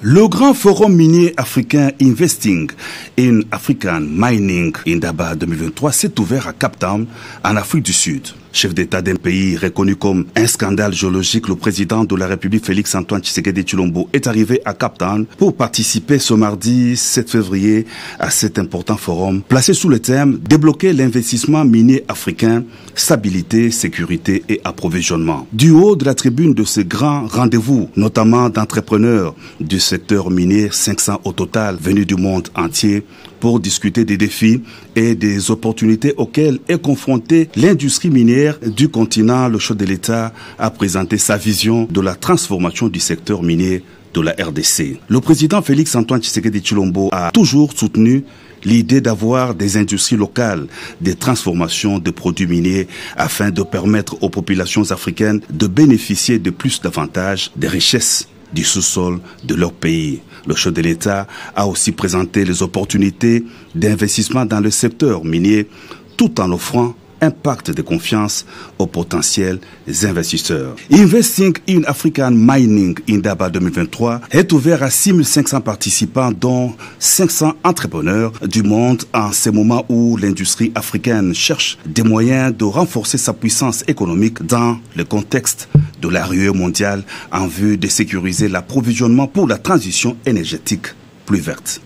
Le grand forum minier africain Investing in African Mining Indaba 2023 s'est ouvert à Cape Town, en Afrique du Sud. Chef d'État d'un pays reconnu comme un scandale géologique, le président de la République Félix-Antoine Tshisekedi Tshilombo est arrivé à Cape Town pour participer ce mardi 7 février à cet important forum placé sous le thème « Débloquer l'investissement minier africain, stabilité, sécurité et approvisionnement ». Du haut de la tribune de ce grand rendez-vous, notamment d'entrepreneurs du secteur minier, 500 au total venus du monde entier, pour discuter des défis et des opportunités auxquelles est confrontée l'industrie minière du continent. Le chef de l'État a présenté sa vision de la transformation du secteur minier de la RDC. Le président Félix-Antoine Tshisekedi Tshilombo a toujours soutenu l'idée d'avoir des industries locales, des transformations de produits miniers afin de permettre aux populations africaines de bénéficier de plus d'avantages, des richesses du sous-sol de leur pays. Le chef de l'État a aussi présenté les opportunités d'investissement dans le secteur minier tout en offrant un pacte de confiance aux potentiels investisseurs. Investing in African Mining Indaba 2023 est ouvert à 6500 participants, dont 500 entrepreneurs du monde, en ce moment où l'industrie africaine cherche des moyens de renforcer sa puissance économique dans le contexte de la ruée mondiale en vue de sécuriser l'approvisionnement pour la transition énergétique plus verte.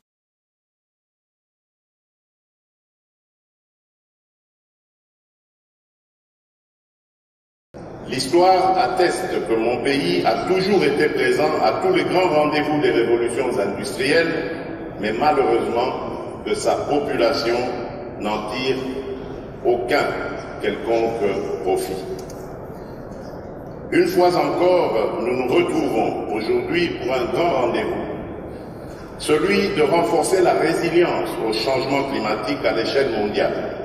L'histoire atteste que mon pays a toujours été présent à tous les grands rendez-vous des révolutions industrielles, mais malheureusement que sa population n'en tire aucun quelconque profit. Une fois encore, nous nous retrouvons aujourd'hui pour un grand rendez-vous, celui de renforcer la résilience au changement climatique à l'échelle mondiale.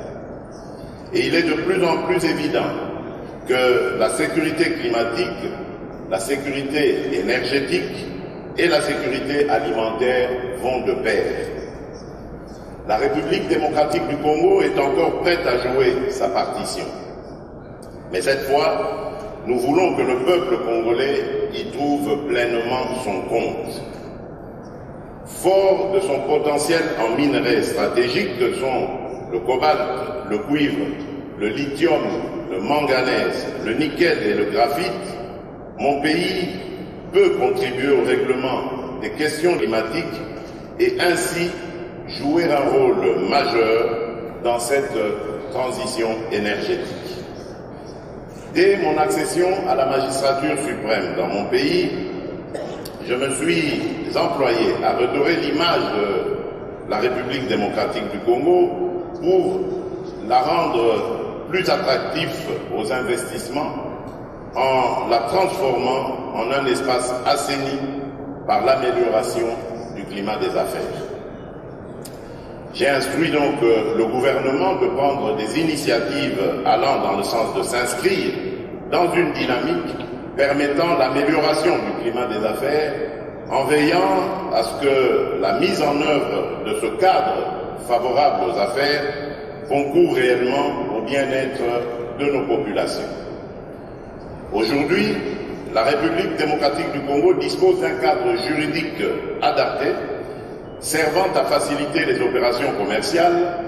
Et il est de plus en plus évident que la sécurité climatique, la sécurité énergétique et la sécurité alimentaire vont de pair. La République démocratique du Congo est encore prête à jouer sa partition. Mais cette fois, nous voulons que le peuple congolais y trouve pleinement son compte. Fort de son potentiel en minerais stratégiques que sont le cobalt, le cuivre, le lithium, le manganèse, le nickel et le graphite, mon pays peut contribuer au règlement des questions climatiques et ainsi jouer un rôle majeur dans cette transition énergétique. Dès mon accession à la magistrature suprême dans mon pays, je me suis employé à redorer l'image de la République démocratique du Congo pour la rendre plus attractif aux investissements en la transformant en un espace assaini par l'amélioration du climat des affaires. J'ai instruit donc le gouvernement de prendre des initiatives allant dans le sens de s'inscrire dans une dynamique permettant l'amélioration du climat des affaires en veillant à ce que la mise en œuvre de ce cadre favorable aux affaires concourt réellement au bien-être de nos populations. Aujourd'hui, la République démocratique du Congo dispose d'un cadre juridique adapté, servant à faciliter les opérations commerciales,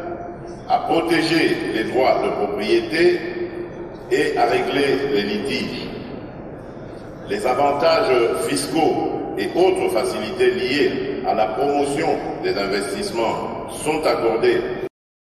à protéger les droits de propriété et à régler les litiges. Les avantages fiscaux et autres facilités liées à la promotion des investissements sont accordés